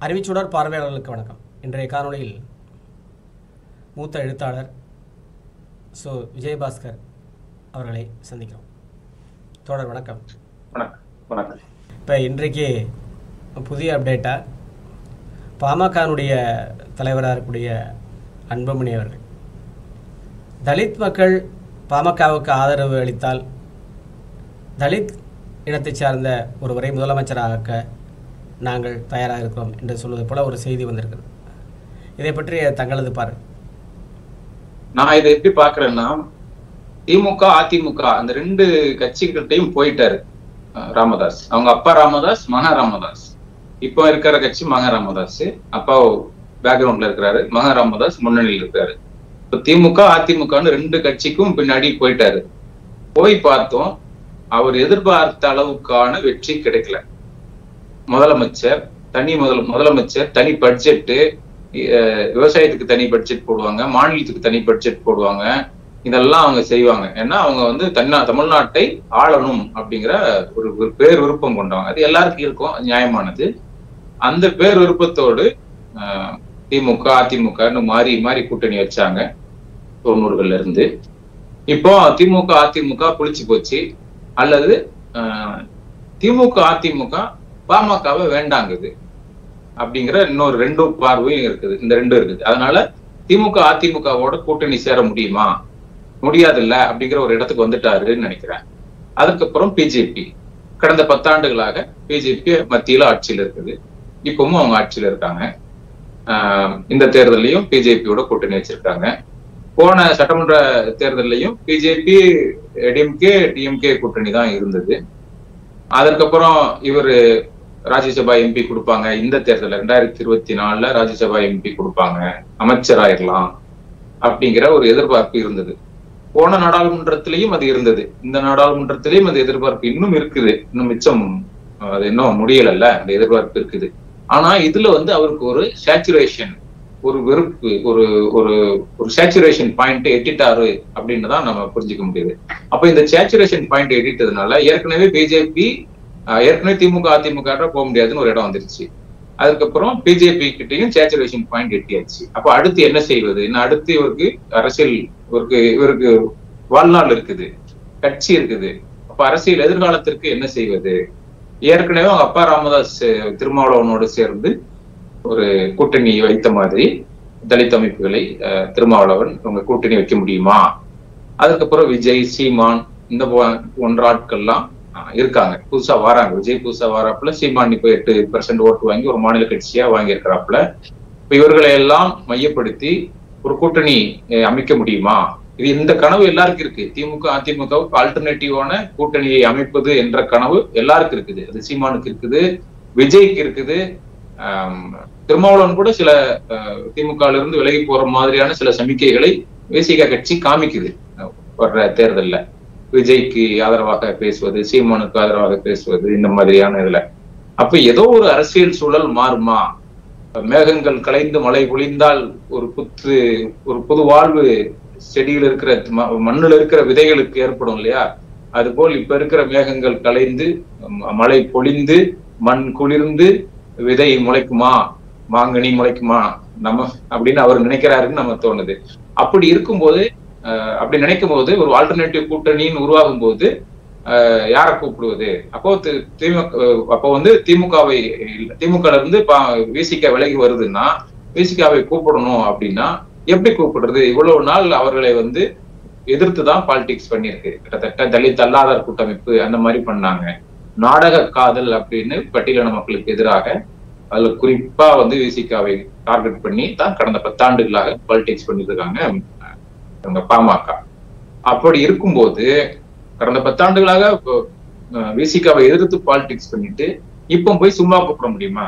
அறிவிச்சுடர் பார்வையாளர்களுக்கு வணக்கம். இன்றைய காணொளியில் மூத்த எழுத்தாளர் விஜயபாஸ்கர் அவர்களை சந்திக்கிறோம். தோழர் வணக்கம். வணக்கம். இப்போ இன்றைக்கு புதிய அப்டேட்டாக பாமகனுடைய தலைவராக இருக்கக்கூடிய அன்புமணி அவர்கள் தலித் மக்கள் பாமகவுக்கு ஆதரவு அளித்தால் தலித் இனத்தை சார்ந்த ஒருவரை முதலமைச்சராக நாங்கள் தயாராக இருக்கிறோம் என்று சொல்வது போல ஒரு செய்தி வந்திருக்கிறது. இதை பற்றி தங்களது பார்வை. நான் இதை எப்படி பாக்குறேன்னா, திமுக அதிமுக அந்த ரெண்டு கட்சிகிட்டையும் போயிட்டாரு ராமதாஸ். அவங்க அப்பா ராமதாஸ், மகா ராமதாஸ். இப்போ இருக்கிற கட்சி மகா ராமதாஸ், அப்பா பேக்ரவுண்ட்ல இருக்கிறாரு, மகா ராமதாஸ் முன்னணியில் இருக்கிறாரு. இப்போ திமுக அதிமுகன்னு ரெண்டு கட்சிக்கும் பின்னாடி போயிட்டாரு. போய் பார்த்தோம், அவர் எதிர்பார்த்த அளவுக்கான வெற்றி கிடைக்கல. முதலமைச்சர் தனி பட்ஜெட்டு, விவசாயத்துக்கு தனி பட்ஜெட் போடுவாங்க, மாநிலத்துக்கு தனி பட்ஜெட் போடுவாங்க, இதெல்லாம் அவங்க செய்வாங்க. ஏன்னா அவங்க தமிழ்நாட்டை ஆளணும் அப்படிங்கிற ஒரு பேர் விருப்பம் கொண்டவங்க. அது எல்லாருக்கும் இருக்கும், நியாயமானது. அந்த பேர் விருப்பத்தோடு திமுக அதிமுகன்னு மாறி மாறி கூட்டணி வச்சாங்க 90கள்ல இருந்து. இப்போ திமுக அதிமுக புளிச்சு போச்சு, அல்லது திமுக அதிமுக பாமகவை வேண்டாங்குது அப்படிங்கிற இன்னொரு ரெண்டு பார்வையும் இருக்குது. இந்த ரெண்டும் இருக்குது. அதனால திமுக அதிமுகவோட கூட்டணி சேர முடியுமா, முடியாதுல்ல அப்படிங்கிற ஒரு இடத்துக்கு வந்துட்டாருன்னு நினைக்கிறேன். அதுக்கப்புறம் பிஜேபி கடந்த 10 ஆண்டுகளாக பிஜேபி மத்தியில ஆட்சியில் இருக்குது. இப்பவும் அவங்க ஆட்சியில இருக்காங்க. இந்த தேர்தலையும் பிஜேபியோட கூட்டணி வச்சிருக்காங்க. போன சட்டமன்ற தேர்தலையும் பிஜேபி டிஎம்கே கூட்டணி தான் இருந்தது. அதற்கப்புறம் இவரு ராஜ்யசபா எம்பி கொடுப்பாங்க. இந்த தேர்தல் 2024 ராஜ்யசபா எம்பி கொடுப்பாங்க, அமைச்சராயிரலாம் அப்படிங்கிற ஒரு எதிர்பார்ப்பு இருந்தது. போன நாடாளுமன்றத்திலையும் அது இருந்தது, இந்த நாடாளுமன்றத்திலையும் அது எதிர்பார்ப்பு இன்னும் இருக்குது. இன்னும் மிச்சம் அது இன்னும் முடியலல்ல, அந்த எதிர்பார்ப்பு இருக்குது. ஆனா இதுல அவருக்கு ஒரு சேச்சுரேஷன், ஒரு வெறுப்பு, ஒரு ஒரு சேச்சுரேஷன் பாயிண்ட் எட்டிட்டாரு அப்படின்னு தான் நம்ம புரிஞ்சுக்க முடியுது. அப்ப இந்த சேச்சுரேஷன் பாயிண்ட் எட்டிட்டதுனால ஏற்கனவே பிஜேபி திமுக அதிமுக போக முடியாதுன்னு ஒரு இடம் வந்துருச்சு. அதுக்கப்புறம் பிஜேபி கிட்டையும் சேச்சுரேஷன் பாயிண்ட் எட்டியாச்சு. அப்ப அடுத்து என்ன செய்வது? அடுத்து இவருக்கு அரசியல், இவருக்கு வாழ்நாள் இருக்குது, கட்சி இருக்குது. அப்ப அரசியல் எதிர்காலத்திற்கு என்ன செய்வது? ஏற்கனவே அவங்க அப்பா ராமதாஸ் திருமாவளவனோடு சேர்ந்து ஒரு கூட்டணி வைத்த மாதிரி தலித் அமைப்புகளை திருமாவளவன் அவங்க கூட்டணி வைக்க முடியுமா? அதுக்கப்புறம் விஜய், சீமான் இந்த போன்ற ஆட்கள்லாம் இருக்காங்க, புதுசா வராங்க. விஜய் புதுசா வராப்புல, சீமான் இப்போ 8% ஓட்டு வாங்கி ஒரு மாநில கட்சியா வாங்கி இருக்கிறாப்புல. இப்ப இவர்களை எல்லாம் மையப்படுத்தி ஒரு கூட்டணி அமைக்க முடியுமா? இது இந்த கனவு எல்லாருக்கும் இருக்கு. திமுக அதிமுகவுக்கு ஆல்டர்னேட்டிவான கூட்டணியை அமைப்பது என்ற கனவு எல்லாருக்கும் இருக்குது. அது சீமானுக்கு இருக்குது, விஜய்க்கு இருக்குது. திருமாவளவன் கூட சில திமுக இருந்து விலகி போற மாதிரியான சில சமிக்கைகளை விசிக கட்சி காமிக்குது வர்ற தேர்தல்ல. விஜய்க்கு ஆதரவாக பேசுவது, சீமானுக்கு ஆதரவாக பேசுவது, இந்த மாதிரியான இதுல. அப்ப ஏதோ ஒரு அரசியல் சூழல் மாறுமா? மேகங்கள் கலைந்து மழை பொழிந்தால் ஒரு புது வாழ்வு செடியில் இருக்கிற மண்ணுல இருக்கிற விதைகளுக்கு ஏற்படும் இல்லையா? அதுபோல் இப்ப இருக்கிற மேகங்கள் கலைந்து மழை பொழிந்து மண் குளிர்ந்து விதை முளைக்குமா, மாங்கனி முளைக்குமா நம்ம அப்படின்னு அவர் நினைக்கிறாருன்னு நம்ம தோணுது. அப்படி இருக்கும்போது, அப்படி நினைக்கும் போது ஒரு ஆல்டர்னேட்டிவ் கூட்டணின்னு உருவாகும் போது யாரை கூப்பிடுவது? அப்போ திமுக இருந்து விசிக விலகி வருதுன்னா விசிகாவை கூப்பிடணும் அப்படின்னா எப்படி கூப்பிடுறது? இவ்வளவு நாள் அவர்களை எதிர்த்துதான் பாலிடிக்ஸ் பண்ணிருக்கு. கிட்டத்தட்ட தலித் அல்லாதார் கூட்டமைப்பு அந்த மாதிரி பண்ணாங்க. நாடக காதல் அப்படின்னு பட்டியலின மக்களுக்கு எதிராக அதுல குறிப்பா விசிகாவை டார்கெட் பண்ணி தான் கடந்த 10 ஆண்டுகளாக பாலிடிக்ஸ் பண்ணிட்டு இருக்காங்க பாமக. அப்படி இருக்கும்போது கடந்த 10 ஆண்டுகளாக விசிகாவை எதிர்த்து பாலிடிக்ஸ் பண்ணிட்டு இப்ப போய் சும்மா கூப்பிட முடியுமா?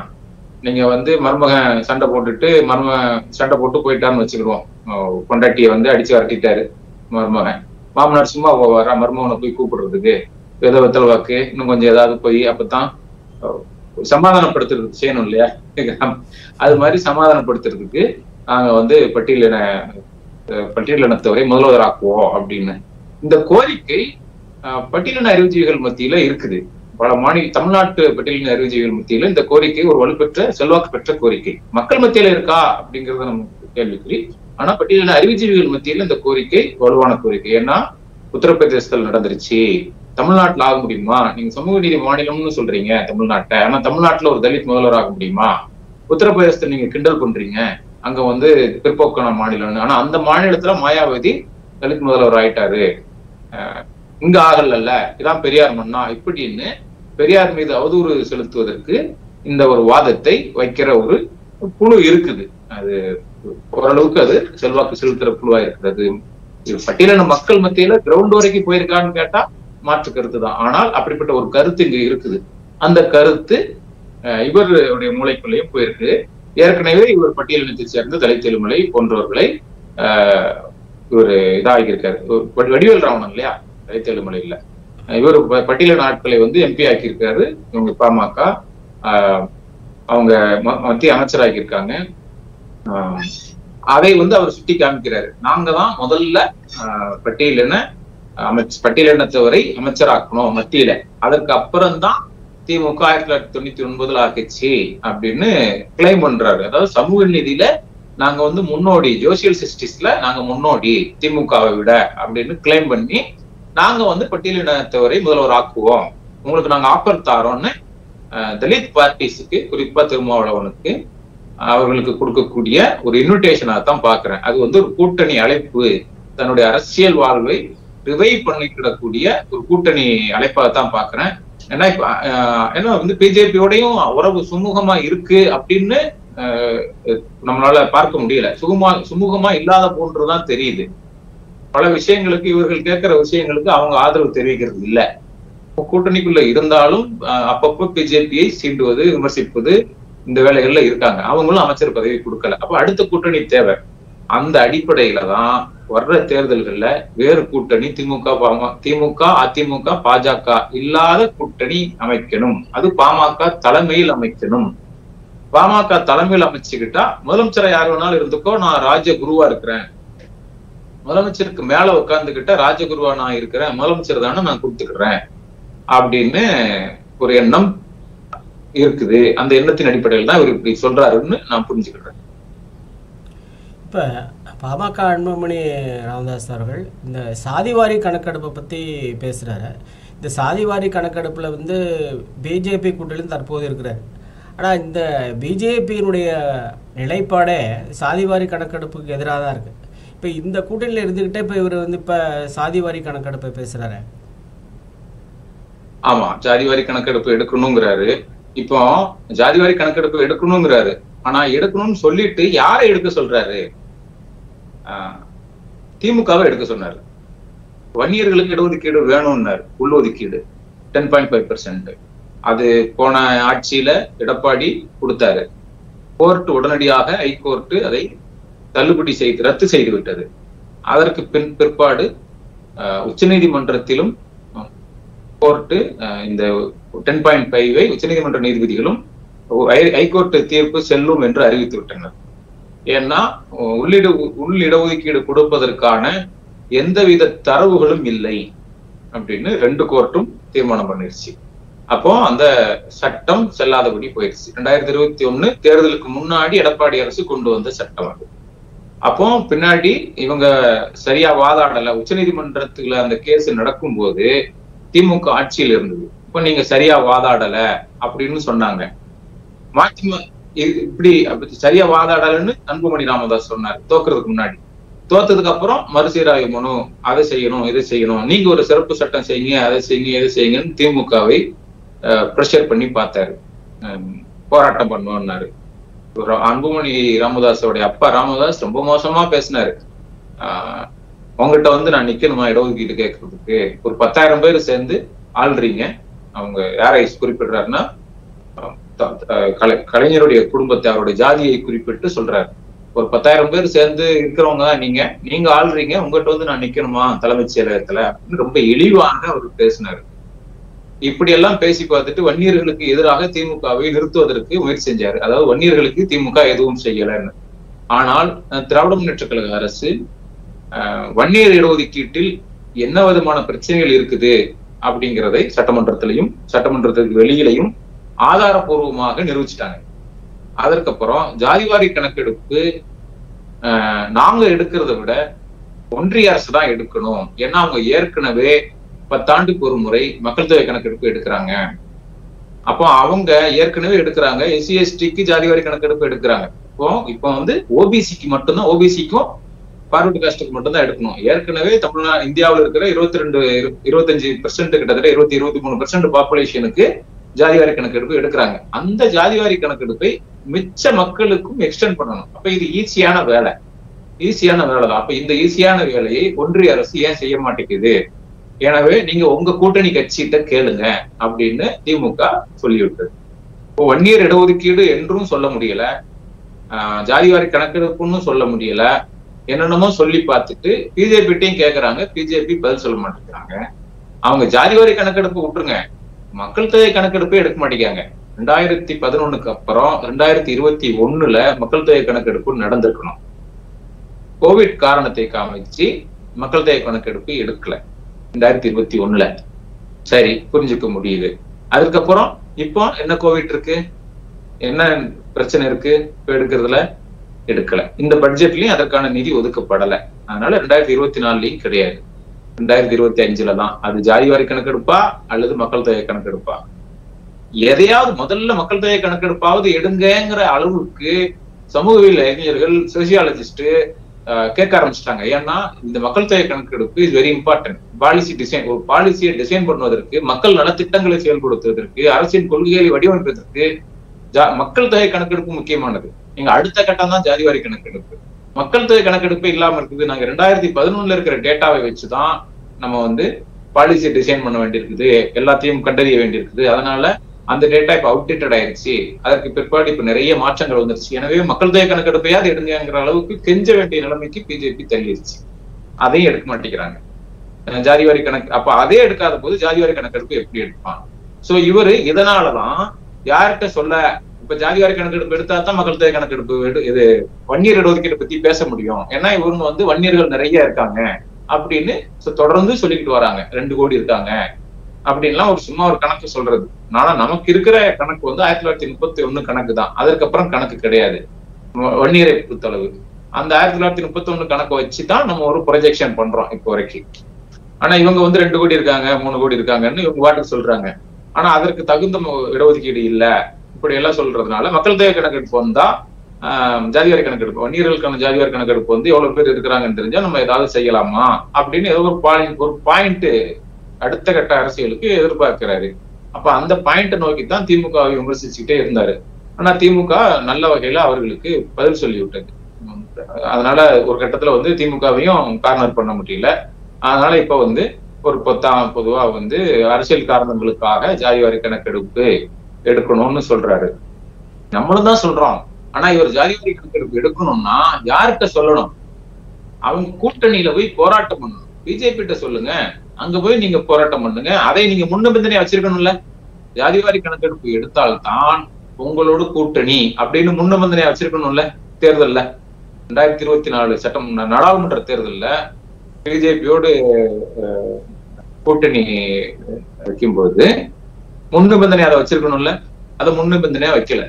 நீங்க மருமகன் சண்டை போட்டு போயிட்டான்னு வச்சுக்கிடுவோம். பொண்டாட்டியை அடிச்சு வரட்டிட்டாரு மருமகன். மாமனார் சும்மா போவாரா மருமகனை போய் கூப்பிடுறதுக்கு? வெத்தல் வாக்கு இன்னும் கொஞ்சம் ஏதாவது போய் அப்பதான் சமாதானப்படுத்துறதுக்கு செய்யணும் இல்லையா? அது மாதிரி சமாதானப்படுத்துறதுக்கு நாங்க பட்டியலினத்தவரை முதல்வராக்குவோம் அப்படின்னு இந்த கோரிக்கை பட்டியலின அறிவுஜீவிகள் மத்தியில இருக்குது. பல தமிழ்நாட்டு பட்டியலின அறிவுஜீவிகள் மத்தியில இந்த கோரிக்கை ஒரு வலுப்பெற்ற செல்வாக்கு பெற்ற கோரிக்கை. மக்கள் மத்தியில இருக்கா அப்படிங்கறது நமக்கு கேள்விக்குறி. ஆனா பட்டியலின அறிவுஜீவிகள் மத்தியில இந்த கோரிக்கை வலுவான கோரிக்கை. ஏன்னா உத்தரப்பிரதேசத்தில் நடந்துருச்சு, தமிழ்நாட்டுல ஆக முடியுமா? நீங்க சமூக நீதி மாநிலம்னு சொல்றீங்க தமிழ்நாட்டை, ஆனா தமிழ்நாட்டுல ஒரு தலித் முதல்வர் ஆக முடியுமா? உத்தரப்பிரதேசத்தை நீங்க கிண்டல் பண்றீங்க, அங்க பிற்போக்கான மாநிலம்னு. ஆனா அந்த மாநிலத்துல மாயாவதி தலித் முதல்வர் ஆயிட்டாரு, இங்க ஆகல, இதான் பெரியார் மண்ணா இப்படின்னு பெரியார் மீது அவதூறு செலுத்துவதற்கு இந்த ஒரு வாதத்தை வைக்கிற ஒரு குழு இருக்குது. அது ஓரளவுக்கு அது செல்வாக்கு செலுத்துற குழுவா இருக்கிறது. பட்டியலின மக்கள் மத்தியில கிரவுண்ட் வரைக்கும் போயிருக்கான்னு கேட்டா மாற்று கருத்து தான். ஆனால் அப்படிப்பட்ட ஒரு கருத்து இங்க இருக்குது. அந்த கருத்து இவருடைய மூளைக்குள்ளேயும் போயிருக்கு. ஏற்கனவே இவர் பட்டியலினத்தை சேர்ந்த தலித் எழுமலை போன்றவர்களை இவர் இதாகியிருக்காரு. வடிவேல் ராவணன் இல்லையா தலித் எழுமலை இல்ல, இவர் பட்டியலின ஆட்களை எம்பி ஆக்கியிருக்காரு. இவங்க பாமக அவங்க மத்திய அமைச்சராகியிருக்காங்க. அதை அவர் சுட்டி காமிக்கிறாரு. நாங்க தான் முதல்ல பட்டியலினத்தவரை அமைச்சராக்கணும் மத்தியில, அதற்கு அப்புறம் தான் திமுக 1999 ஆக்கிச்சு அப்படின்னு கிளைம் பண்றாரு. அதாவது சமூக நீதியில நாங்க முன்னோடி, சோசியல் ஜஸ்டிஸ்ல நாங்க முன்னோடி திமுகவை விட அப்படின்னு கிளைம் பண்ணி நாங்க பட்டியலினத்தவரை முதல்வர் ஆக்குவோம், உங்களுக்கு நாங்க ஆஃபர் தாரோம்னு தலித் பார்ட்டிஸுக்கு, குறிப்பா திருமாவளவனுக்கு அவர்களுக்கு கொடுக்கக்கூடிய ஒரு இன்விடேஷனா தான் பாக்குறேன். அது ஒரு கூட்டணி அழைப்பு, தன்னுடைய அரசியல் வாழ்வை ரிவைவ் பண்ணிக்கிடக்கூடிய ஒரு கூட்டணி அழைப்பாக தான் பாக்குறேன். ஏன்னா பிஜேபியோடையும் உறவு சுமூகமா இருக்கு அப்படின்னு நம்மளால பார்க்க முடியல. சுமூகமா இல்லாத போன்றுதான் தெரியுது. பல விஷயங்களுக்கு இவர்கள் கேட்கிற விஷயங்களுக்கு அவங்க ஆதரவு தெரிவிக்கிறது இல்ல. கூட்டணிக்குள்ள இருந்தாலும் அப்பப்போ பிஜேபியை சீண்டுவது, விமர்சிப்பது, இந்த வேலைகள்ல இருக்காங்க. அவங்களும் அமைச்சர் பதவி கொடுக்கல. அப்ப அடுத்த கூட்டணி தேவை. அந்த அடிப்படையில தான் வர்ற தேர்தல்கள்ல வேறு கூட்டணி திமுக அதிமுக பாஜக இல்லாத கூட்டணி அமைக்கணும். அது பாமக தலைமையில் அமைக்கணும். பாமக தலைமையில் அமைச்சுக்கிட்டா முதலமைச்சரை யார் வேணாலும் இருந்துக்கோ, நான் ராஜகுருவா இருக்கிறேன், முதலமைச்சருக்கு மேல உட்கார்ந்துகிட்ட ராஜகுருவா நான் இருக்கிறேன், முதலமைச்சர் தானே நான் கொடுத்துக்கிறேன் அப்படின்னு ஒரு எண்ணம் இருக்குது. அந்த எண்ணத்தின் அடிப்படையில் தான் இவர் இப்படி சொல்றாருன்னு நான் புரிஞ்சுக்கிறேன். இப்ப பாமக அன்புமணி ராமதாஸ் அவர்கள் இந்த சாதிவாரி கணக்கெடுப்பை பத்தி பேசுறாரு. இந்த சாதிவாரி கணக்கெடுப்புல பிஜேபி கூட்டணியில் தற்போது இருக்கிறார். ஆனா இந்த பிஜேபியினுடைய நிலைப்பாடே சாதிவாரி கணக்கெடுப்புக்கு எதிராக தான் இருக்கு. இப்ப இந்த கூட்டணியில இருந்துகிட்டே இப்ப இவர் இப்ப சாதிவாரி கணக்கெடுப்பை பேசுறாரு. ஆமா, ஜாதிவாரி கணக்கெடுப்பு எடுக்கணுங்கிறாரு. இப்போ ஜாதிவாரி கணக்கெடுப்பு எடுக்கணுங்கிறாரு. ஆனா எடுக்கணும்னு சொல்லிட்டு யாரை எடுக்க சொல்றாரு? திமுகவை எடுக்க சொன்னாரு. வன்னியர்களுக்கு இடஒதுக்கீடு வேணும்னாரு, உள்ளொதுக்கீடு 10.5%. அது போன ஆட்சியில எடப்பாடி கொடுத்தாரு. கோர்ட் உடனடியாக ஹைகோர்ட் அதை தள்ளுபடி ரத்து செய்து விட்டது. அதற்கு பிற்பாடு உச்சநீதிமன்றத்திலும் கோர்ட்டு இந்த 10.5 உச்சநீதிமன்ற நீதிபதிகளும் ஹைகோர்ட் தீர்ப்பு செல்லும் என்று அறிவித்து விட்டனர். ஏன்னா உள் இடஒதுக்கீடு கொடுப்பதற்கான எந்தவித தரவுகளும் இல்லை அப்படின்னு 2 கோர்ட்டும் தீர்மானம் பண்ணிருச்சு. அப்போ அந்த சட்டம் செல்லாதபடி போயிடுச்சு. 2021 தேர்தலுக்கு முன்னாடி எடப்பாடி அரசு கொண்டு வந்த சட்டம் அது. அப்போ பின்னாடி இவங்க சரியா வாதாடல. உச்சநீதிமன்றத்துல அந்த கேஸ் நடக்கும் போது திமுக ஆட்சியில் இருந்தது. இப்ப நீங்க சரியா வாதாடல அப்படின்னு சொன்னாங்க. இப்படி சரியா வாதாடலன்னு அன்புமணி ராமதாஸ் சொன்னார் தோக்குறதுக்கு முன்னாடி. தோத்ததுக்கு அப்புறம் மறுசீராய்வு மனு, அதை செய்யணும் இதை செய்யணும், நீங்க ஒரு சிறப்பு சட்டம் செய்யுங்க, அதை செய்யுங்க இதை செய்யுங்கன்னு திமுகவை பிரஷர் பண்ணி பார்த்தாரு, போராட்டம் பண்ணுவோம்னாரு. அன்புமணி ராமதாஸோடைய அப்பா ராமதாஸ் ரொம்ப மோசமா பேசினாரு. உங்ககிட்ட நான் நிக்கணுமா இடஒதுக்கீடு கேட்கறதுக்கு? ஒரு 10,000 பேர் சேர்ந்து ஆள்றீங்க. அவங்க யாரை குறிப்பிடுறாருன்னா கலைஞருடைய குடும்பத்தை, அவருடைய ஜாதியை குறிப்பிட்டு சொல்றாரு. ஒரு 10,000 பேர் சேர்ந்து இருக்கிறவங்க தான் நீங்க ஆள்றீங்க, உங்ககிட்ட நான் நிக்கணுமா தலைமைச் செயலகத்துல அப்படின்னு ரொம்ப இழிவாக அவர் பேசினாரு. இப்படி எல்லாம் பேசி பார்த்துட்டு வன்னியர்களுக்கு எதிராக திமுகவை நிறுத்துவதற்கு முயற்சி செஞ்சாரு. அதாவது வன்னியர்களுக்கு திமுக எதுவும் செய்யலன்னு. ஆனால் திராவிட முன்னேற்றக் கழக அரசு வன்னியர் இடஒதுக்கீட்டில் என்ன விதமான பிரச்சனைகள் இருக்குது அப்படிங்கிறதை சட்டமன்றத்திலையும் சட்டமன்றத்திற்கு வெளியிலையும் ஆதாரபூர்வமாக நிரூபிச்சிட்டாங்க. அதற்கப்புறம் ஜாதிவாரி கணக்கெடுப்பு நாங்க எடுக்கிறத விட ஒன்றிய அரசு தான் எடுக்கணும். ஏன்னா அவங்க ஏற்கனவே 10 ஆண்டுக்கு ஒரு முறை மக்கள் தொகை கணக்கெடுப்பு எடுக்கிறாங்க. அப்போ அவங்க ஏற்கனவே எடுக்கிறாங்க. எஸ்சி எஸ்டிக்கு ஜாதிவாரி கணக்கெடுப்பு எடுக்கிறாங்க. இப்போ வந்து ஓபிசிக்கு மட்டும்தான், ஓபிசிக்கும் பார்வர்டு காஸ்டுக்கு மட்டும்தான் எடுக்கணும். ஏற்கனவே தமிழ்நாடு இந்தியாவில் இருக்கிற 25% கிட்டத்தட்ட 23% பாப்புலேஷனுக்கு ஜாதிவாரி கணக்கெடுப்பு எடுக்கிறாங்க. அந்த ஜாதிவாரி கணக்கெடுப்பை மிச்ச மக்களுக்கும் எக்ஸ்டெண்ட் பண்ணணும். அப்ப இது ஈஸியான வேலை தான். அப்ப இந்த ஈஸியான வேலையை ஒன்றிய அரசு ஏன் செய்ய மாட்டேங்குது? எனவே நீங்க உங்க கூட்டணி கட்சிகிட்ட கேளுங்க அப்படின்னு திமுக சொல்லிவிட்டது. இப்போ 1 இயர் இடஒதுக்கீடு என்றும் சொல்ல முடியல, ஜாதிவாரி கணக்கெடுப்புன்னு சொல்ல முடியல, என்னென்னமோ சொல்லி பார்த்துட்டு பிஜேபிட்டையும் கேட்கறாங்க. பிஜேபி பதில் சொல்ல மாட்டேங்கிறாங்க. அவங்க ஜாதிவாரி கணக்கெடுப்பு விட்டுருங்க, மக்கள் தொகை கணக்கெடுப்பே எடுக்க மாட்டேங்காங்க. 2011 அப்புறம் 2021 மக்கள் தொகை கணக்கெடுப்பு நடந்திருக்கணும். கோவிட் காரணத்தை காமிச்சு மக்கள் தொகை கணக்கெடுப்பு எடுக்கல 2021. சரி, புரிஞ்சுக்க முடியுது. அதுக்கப்புறம் இப்போ என்ன கோவிட் இருக்கு, என்ன பிரச்சனை இருக்கு, இப்ப எடுக்கிறதுல எடுக்கல. இந்த பட்ஜெட்லயும் அதற்கான நிதி ஒதுக்கப்படல. அதனால 2024லயும் கிடையாது, 2025 தான். அது ஜாதிவாரி கணக்கெடுப்பா அல்லது மக்கள் தொகை கணக்கெடுப்பா? எதையாவது முதல்ல மக்கள் தொகை கணக்கெடுப்பாவது எடுங்கிற அளவுக்கு சமூகவியல் அறிஞர்கள், சோசியாலஜிஸ்ட் கேட்க ஆரம்பிச்சிட்டாங்க. ஏன்னா இந்த மக்கள் தொகை கணக்கெடுப்பு is very important. Policy design, ஒரு பாலிசியை டிசைன் பண்ணுவதற்கு, மக்கள் நலத்திட்டங்களை செயல்படுத்துவதற்கு, அரசின் கொள்கைகளை வடிவமைப்பதற்கு மக்கள் தொகை கணக்கெடுப்பு முக்கியமானது. நீங்க அடுத்த கட்டம் தான் ஜாதிவாரி கணக்கெடுப்பு. மக்கள் தொகை கணக்கெடுப்பு இல்லாம இருக்குது. நாங்க 2011 இருக்கிற டேட்டாவை வச்சுதான் நம்ம வந்து பாலிசி டிசைன் பண்ண வேண்டியிருக்குது, எல்லாத்தையும் கண்டறிய வேண்டியிருக்குது. அதனால அந்த டேட்டா இப்ப அவுடேட்டட் ஆயிடுச்சு. அதற்கு பிற்பாடு இப்ப நிறைய மாற்றங்கள் வந்துருச்சு. எனவே மக்கள் தொகை கணக்கெடுப்பையாவது எடுங்கிற அளவுக்கு கெஞ்ச வேண்டிய நிலைமைக்கு பிஜேபி தள்ளிடுச்சு. அதையும் எடுக்க மாட்டேங்கிறாங்க ஜாதிவாரி கணக்கு. அப்ப அதே எடுக்காத போது ஜாதிவாரி கணக்கெடுப்பு எப்படி எடுப்பான்? சோ இவரு இதனாலதான் யார்கிட்ட சொல்ல, இப்ப ஜாதிவாரி கணக்கெடுப்பு எடுத்தா தான் மக்கள் தொகை கணக்கெடுப்பு இது 1 இயர் இடஒதுக்கீடு பத்தி பேச முடியும். ஏன்னா இவங்க வந்து வன்னியர்கள் நிறைய இருக்காங்க அப்படின்னு தொடர்ந்து சொல்லிக்கிட்டு வராங்க. 2 கோடி இருக்காங்க அப்படின்லாம் சும்மா ஒரு கணக்கு சொல்றது. ஆனா நமக்கு இருக்கிற கணக்கு வந்து 1931 கணக்கு தான். அதற்கப்புறம் கணக்கு கிடையாது வன்னியரை பொறுத்தளவு. அந்த 1931 கணக்கு வச்சுதான் நம்ம ஒரு ப்ரொஜெக்ஷன் பண்றோம் இப்போ வரைக்கும். ஆனா இவங்க வந்து 2 கோடி இருக்காங்க, 3 கோடி இருக்காங்கன்னு இவங்க வாட்டுக்கு சொல்றாங்க. ஆனா அதற்கு தகுந்த இடஒதுக்கீடு இல்ல, இப்படி எல்லாம் சொல்றதுனால மக்கள் தொகை கணக்கெடுப்பு வந்தா ஜாதிவாரி கணக்கெடுப்பு, வன்னியர்களுக்கான ஜாதிவாரி கணக்கெடுப்பு வந்து எவ்வளவு பேர் இருக்கிறாங்கன்னு தெரிஞ்சா நம்ம ஏதாவது செய்யலாமா அப்படின்னு ஏதோ ஒரு பாயிண்ட் அடுத்த கட்ட அரசியலுக்கு எதிர்பார்க்கிறாரு. அப்ப அந்த பாயிண்ட் நோக்கித்தான் திமுகவை விமர்சிச்சுக்கிட்டே இருந்தாரு. ஆனா திமுக நல்ல வகையில அவர்களுக்கு பதில் சொல்லி விட்டது. அதனால ஒரு கட்டத்துல வந்து திமுகவையும் கார்னர் பண்ண முடியல. அதனால இப்ப வந்து ஒரு பொதுவா வந்து அரசியல் காரணங்களுக்காக ஜாதிவாரி கணக்கெடுப்பு எடுக்கணும்னு சொல்றாரு. நம்மளும் தான் சொல்றோம். ஆனா இவர் ஜாதிவாரி கணக்கெடுப்பு எடுக்கணும்னா யார்கிட்ட சொல்லணும்? அவங்க கூட்டணியில போய் போராட்டம் பண்ணணும். பிஜேபி கிட்ட சொல்லுங்க, அங்க போய் நீங்க போராட்டம் பண்ணுங்க. அதை நீங்க முன்னிபந்தனையா வச்சிருக்கணும்ல. ஜாதிவாரி கணக்கெடுப்பு எடுத்தால்தான் உங்களோட கூட்டணி அப்படின்னு முன்னிபந்தனையா வச்சிருக்கணும்ல. தேர்தல்ல 2024 நாடாளுமன்ற தேர்தல்ல பிஜேபியோடு கூட்டணி வைக்கும்போது முன்னிபந்தனையா அதை வச்சிருக்கணும்ல. அதை முன்னிபந்தனையா வைக்கல.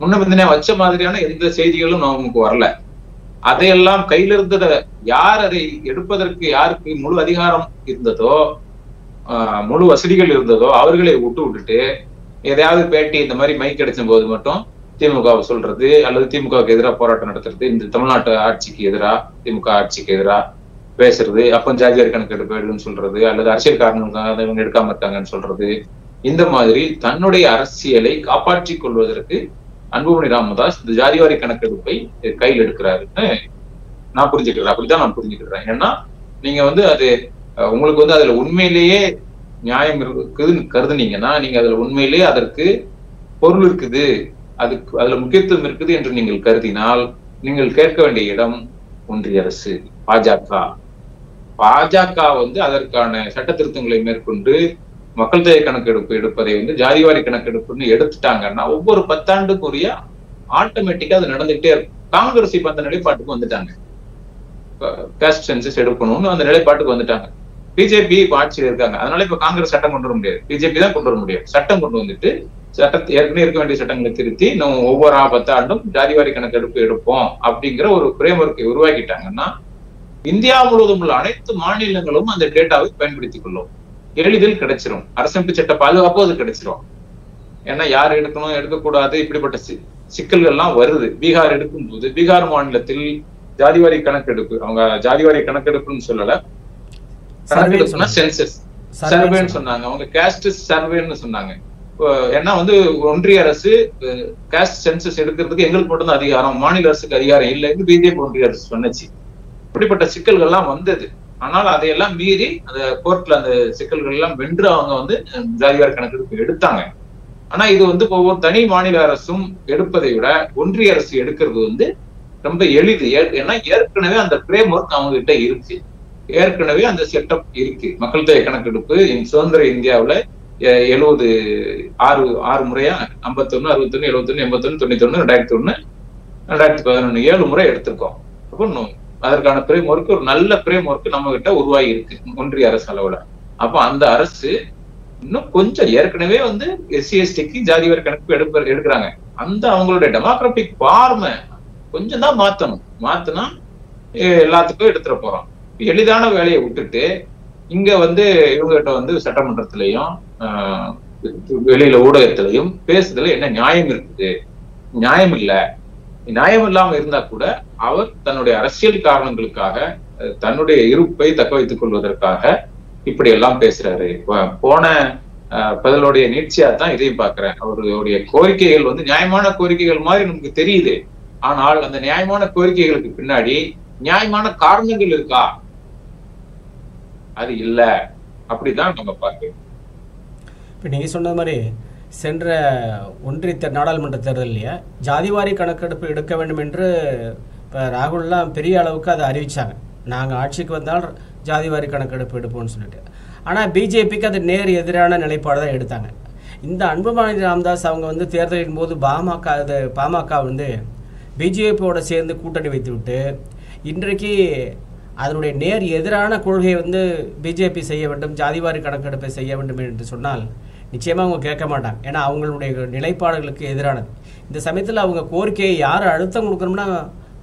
முன்னிபந்தனையா வச்ச மாதிரியான எந்த செய்திகளும் நமக்கு வரல. அதையெல்லாம் கையில இருந்தத யார் அதை எடுப்பதற்கு யாருக்கு முழு அதிகாரம் இருந்ததோ, முழு வசதிகள் இருந்ததோ அவர்களை விட்டுட்டு எதையாவது பேட்டி இந்த மாதிரி மைக் கிடைச்ச போது மட்டும் திமுகவை சொல்றது அல்லது திமுகவுக்கு எதிராக போராட்டம் நடத்துறது, இந்த தமிழ்நாட்டு ஆட்சிக்கு எதிராக திமுக ஆட்சிக்கு எதிராக பேசுறது, அப்ப ஜாதிவாரி கணக்கெடுப்பு எடுன்னு சொல்றது, அல்லது அரசியல் காரணங்களுக்காக இவங்க எடுக்காம இருக்காங்கன்னு சொல்றது, இந்த மாதிரி தன்னுடைய அரசியலை காப்பாற்றிக் கொள்வதற்கு அன்புமணி ராமதாஸ் இந்த ஜாதிவாரி கணக்கெடுப்பை கையில் எடுக்கிறாருன்னு நான் புரிஞ்சுக்கிறேன். அப்படிதான் நான் புரிஞ்சுக்கிறேன். ஏன்னா நீங்க வந்து அது உங்களுக்கு வந்து அதுல உண்மையிலேயே நியாயம் இருக்குதுன்னு கருதுனீங்கன்னா, நீங்க அதுல உண்மையிலேயே அதற்கு பொருள் இருக்குது, அதுல முக்கியத்துவம் இருக்குது என்று நீங்கள் கருதினால் நீங்கள் கேட்க வேண்டிய இடம் ஒன்றிய அரசு, பாஜக வந்து அதற்கான சட்ட திருத்தங்களை மேற்கொண்டு மக்கள் தொகை கணக்கெடுப்பு எடுப்பதை வந்து ஜாதிவாரி கணக்கெடுப்புன்னு எடுத்துட்டாங்கன்னா ஒவ்வொரு 10 ஆண்டுக்குரிய ஆட்டோமேட்டிக்கா அது நடந்துகிட்டே இருக்கும். காங்கிரஸ் இப்ப அந்த நிலைப்பாட்டுக்கு வந்துட்டாங்க. காஸ்ட் சென்சஸ் எடுக்கணும்னு அந்த நிலைப்பாட்டுக்கு வந்துட்டாங்க. பிஜேபி இப்ப ஆட்சியில் இருக்காங்க. அதனால இப்ப காங்கிரஸ் சட்டம் கொண்டு வர முடியாது, பிஜேபி தான் கொண்டு வர முடியாது. சட்டம் கொண்டு வந்துட்டு சட்டத்தை ஏற்கனவே இருக்க வேண்டிய சட்டங்களை திருத்தி நம்ம ஒவ்வொரு 10 ஆண்டும் ஜாதிவாரி கணக்கெடுப்பு எடுப்போம் அப்படிங்கிற ஒரு பிரேம்வொர்க்கை உருவாக்கிட்டாங்கன்னா இந்தியா முழுவதும் உள்ள அனைத்து மாநிலங்களும் அந்த டேட்டாவை பயன்படுத்திக் கொள்ளும். எளிதில் கிடைச்சிரும். அரசமைப்பு சட்ட பாதுகாப்பு அது கிடைச்சிரும். ஏன்னா யார் எடுக்கணும் எடுக்கக்கூடாது இப்படிப்பட்ட சிக்கல்கள்லாம் வருது. பீகார் எடுக்கும்போது பீகார் மாநிலத்தில் ஜாதிவாரி கணக்கெடுப்பு, அவங்க ஜாதிவாரி கணக்கெடுப்புன்னு சொல்லல, கணக்கெடுப்புனா சென்சஸ் சர்வேன்னு சொன்னாங்க, அவங்க கேஸ்ட் சர்வேன்னு சொன்னாங்க. ஏன்னா ஒன்றிய அரசு கேஸ்ட் சென்சஸ் எடுக்கிறதுக்கு எங்களுக்கு மட்டும் தான் அதிகாரம், மாநில அரசுக்கு அதிகாரம் இல்லைன்னு பிஜேபி ஒன்றிய அரசு சொன்னச்சு. இப்படிப்பட்ட சிக்கல்கள்லாம் வந்தது. ஆனால் அதையெல்லாம் மீறி அந்த கோர்ட்ல அந்த சிக்கல்கள் எல்லாம் வென்று அவங்க ஜாதிவாரி கணக்கெடுப்பு எடுத்தாங்க. ஆனா இது ஒவ்வொரு தனி மாநில அரசும் எடுப்பதை விட ஒன்றிய அரசு எடுக்கிறது ரொம்ப எளிது. ஏன்னா ஏற்கனவே அந்த பிரேம் ஒர்க் அவங்க கிட்ட இருக்கு, ஏற்கனவே அந்த செட்டப் இருக்கு. மக்கள் தொகை கணக்கெடுப்பு சுதந்திர இந்தியாவுல 6 முறையா 51, 61, 71, 81, 91, 2001, 2011 7 முறை எடுத்திருக்கோம். அப்போ அதற்கான பிரேம் ஒர்க், ஒரு நல்ல பிரேம் ஒர்க் நம்ம கிட்ட உருவாகி இருக்கு ஒன்றிய அரசு அளவுல. அப்போ அந்த அரசு இன்னும் கொஞ்சம் ஏற்கனவே SC STக்கு ஜாதிவாரி கணக்கு எடுக்கிறாங்க. அந்த அவங்களுடைய டெமோக்ராட்டிக் ஃபார்மை கொஞ்சம் தான் மாத்தனா எல்லாத்துக்கும் எடுத்துட போறோம். எளிதான வேலையை விட்டுட்டு இங்க இவங்க கிட்ட சட்டமன்றத்திலையும் வெளியில ஊடகத்திலையும் பேசுறதுல என்ன நியாயம் இருக்குது? நியாயம் இல்ல. நியாயம் இல்லாம இருந்தா கூட அவர் தன்னுடைய அரசியல் காரணங்களுக்காக தன்னுடைய இருப்பை தக்க வைத்துக் கொள்வதற்காக இப்படி எல்லாம் பேசுறாரு. போன பதிலுடைய நீட்சியா தான் இதையும் பாக்குறேன். அவருடைய கோரிக்கைகள் நியாயமான கோரிக்கைகள் மாதிரி நமக்கு தெரியுது. ஆனால் அந்த நியாயமான கோரிக்கைகளுக்கு பின்னாடி நியாயமான காரணங்கள் இருக்கா? அது இல்ல. அப்படிதான் நம்ம பார்க்கிறோம். இப்ப நீங்க சொன்ன மாதிரி சென்ற ஒன்றிய நாடாளுமன்ற தேர்தலிலேயே ஜாதிவாரி கணக்கெடுப்பு எடுக்க வேண்டும் என்று இப்போ ராகுல்லாம் பெரிய அளவுக்கு அதை அறிவிச்சாங்க. நாங்கள் ஆட்சிக்கு வந்தால் ஜாதிவாரி கணக்கெடுப்பு எடுப்போம்னு சொல்லிட்டு. ஆனால் பிஜேபிக்கு அது நேர் எதிரான நிலைப்பாடு தான் எடுத்தாங்க. இந்த அன்புமணி ராமதாஸ் அவங்க தேர்தலின் போது பாமக பிஜேபியோட சேர்ந்து கூட்டணி வைத்துவிட்டு இன்றைக்கு அதனுடைய நேர் எதிரான கொள்கையை பிஜேபி செய்ய வேண்டும், ஜாதிவாரி கணக்கெடுப்பை செய்ய வேண்டும் என்று சொன்னால் நிச்சயமாக அவங்க கேட்க மாட்டாங்க. ஏன்னா அவங்களுடைய நிலைப்பாடுகளுக்கு எதிரானது. இந்த சமயத்தில் அவங்க கோரிக்கையை யார் அழுத்தம் கொடுக்கணும்னா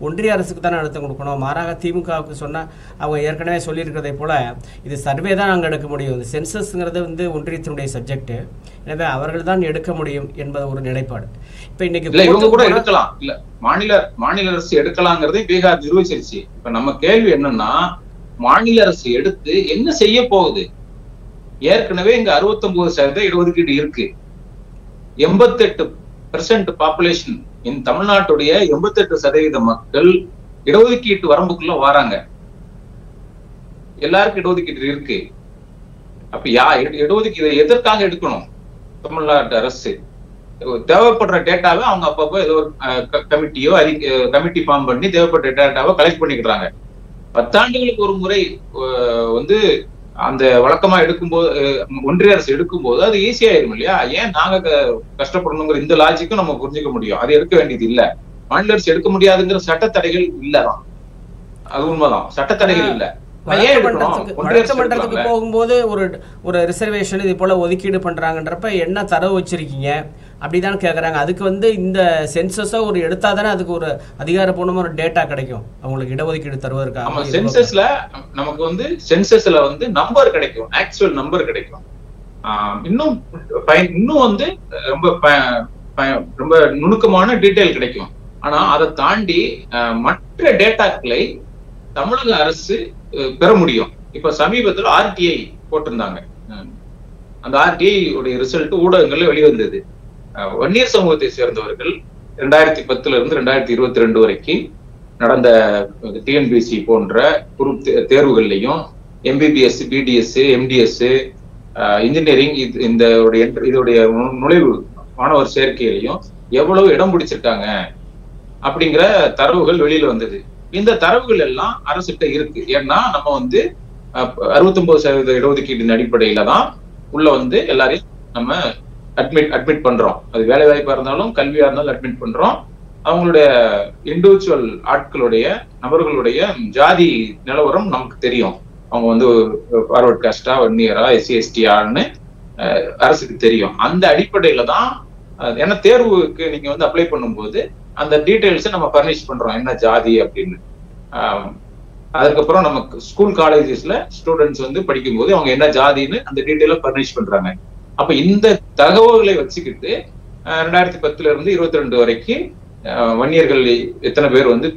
ஒன்றிய அரசுக்கு தானே அழுத்தம் கொடுக்கணும். மாறாக திமுகவுக்கு சொன்னால் அவங்க ஏற்கனவே சொல்லியிருக்கிறதை போல இது சர்வே தான் நாங்கள் எடுக்க முடியும், இந்த சென்சஸ்ங்கிறது ஒன்றியத்தினுடைய சப்ஜெக்ட், எனவே அவர்கள் தான் எடுக்க முடியும் என்பது ஒரு நிலைப்பாடு. இப்ப இன்னைக்கு இவங்க கூட எடுக்கலாம், இல்ல மாநில அரசு எடுக்கலாங்கிறதை பீகார் நிரூபிச்சிருச்சு. இப்ப நம்ம கேள்வி என்னன்னா, மாநில அரசு எடுத்து என்ன செய்ய போகுது? ஏற்கனவே இங்க 69% இடஒதுக்கீடு இருக்கு. 88% பாப்புலேஷன் தமிழ்நாட்டுடைய 88% மக்கள் இடஒதுக்கீட்டு வரம்புக்குள்ள வராங்க. எல்லாருக்கும் இடஒதுக்கீடு இருக்கு. அப்ப இடஒதுக்கீடு எதற்காக எடுக்கணும்? தமிழ்நாட்டு அரசு தேவைப்படுற டேட்டாவை அவங்க அப்பப்போ ஏதோ கமிட்டி ஃபார்ம் பண்ணி தேவைப்படுற டேட்டாவை கலெக்ட் பண்ணிக்கிறாங்க. 10 ஆண்டுகளுக்கு ஒரு முறை அந்த வழக்கமா எடுக்கும்போது ஒன்றிய அரசு எடுக்கும்போது அது ஈஸியா ஆயிரும் இல்லையா? ஏன் நாங்க கஷ்டப்படணுங்கிற இந்த லாஜிக்கும் நம்ம புரிஞ்சுக்க முடியும். அது எடுக்க வேண்டியது இல்ல. மாநில அரசு எடுக்க முடியாதுங்கிற சட்டத்தடைகள் இல்லதான், அது உண்மைதான். சட்டத்தடைகள் இல்ல. வழக்கமன்றத்துக்கு போகும்போது ஒரு ரிசர்வேஷன் இது போல ஒதுக்கீடு பண்றாங்கன்றப்ப என்ன தரவு வச்சிருக்கீங்க அப்படிதான் கேக்குறாங்க. அதுக்கு இந்த சென்சஸோ ஒரு எடுத்தாதானே அதுக்கு ஒரு அதிகாரப்பூர்வமா ஒரு டேட்டா கிடைக்கும் அவங்களுக்கு இடஒதுக்கீடு தருவதற்காக. சென்சஸ்ல நமக்கு சென்சஸ்ல நம்பர் கிடைக்கும், ஆக்சுவல் நம்பர் கிடைக்கும். இன்னும் ரொம்ப நுணுக்கமான டீடைல் கிடைக்கும். ஆனா அதை தாண்டி மற்ற டேட்டாக்களை தமிழக அரசு பெற முடியும். இப்ப சமீபத்தில் RTI போட்டிருந்தாங்க. அந்த RTI உடைய ரிசல்ட் ஊடகங்கள்ல வெளிவந்தது. வன்னியர் சமூகத்தை சேர்ந்தவர்கள் 2010 இருந்து 2022 வரைக்கும் நடந்த TNPSC போன்ற குரூப் தேர்வுகள்லையும் MBBS, BDS, MDS, இன்ஜினியரிங் இதோடைய நுழைவு மாணவர் சேர்க்கையிலையும் எவ்வளவு இடம் பிடிச்சிருக்காங்க அப்படிங்கிற தரவுகள் வெளியில வந்தது. இந்த தரவுகள் எல்லாம் அரசுகிட்ட இருக்கு. ஏன்னா நம்ம 69% இடஒதுக்கீட்டின் அடிப்படையில தான் உள்ள எல்லாரையும் நம்ம அட்மிட் பண்றோம். அது வேலை வாய்ப்பா இருந்தாலும் கல்வியா இருந்தாலும் அட்மிட் பண்றோம். அவங்களுடைய இண்டிவிஜுவல் நபர்களுடைய ஜாதி நிலவரம் நமக்கு தெரியும். அவங்க வந்து ஃபார்வர்ட் காஸ்டா, வன்னியரா, SC/ST-யான்னு அரசுக்கு தெரியும். அந்த அடிப்படையில தான் ஏன்னா தேர்வுக்கு நீங்க வந்து அப்ளை பண்ணும்போது அந்த டீடைல்ஸை நம்ம பர்னிஷ் பண்றோம், என்ன ஜாதி அப்படின்னு. அதுக்கப்புறம் நமக்கு ஸ்கூல் காலேஜஸ்ல ஸ்டூடெண்ட்ஸ் வந்து படிக்கும்போது அவங்க என்ன ஜாதின்னு அந்த டீடைல பர்னிஷ் பண்றாங்க. அப்ப இந்த தகவல்களை வச்சுக்கிட்டு 2010 இருந்து 22 வரைக்கும் வன்னியர்கள் எத்தனை பேர் வந்து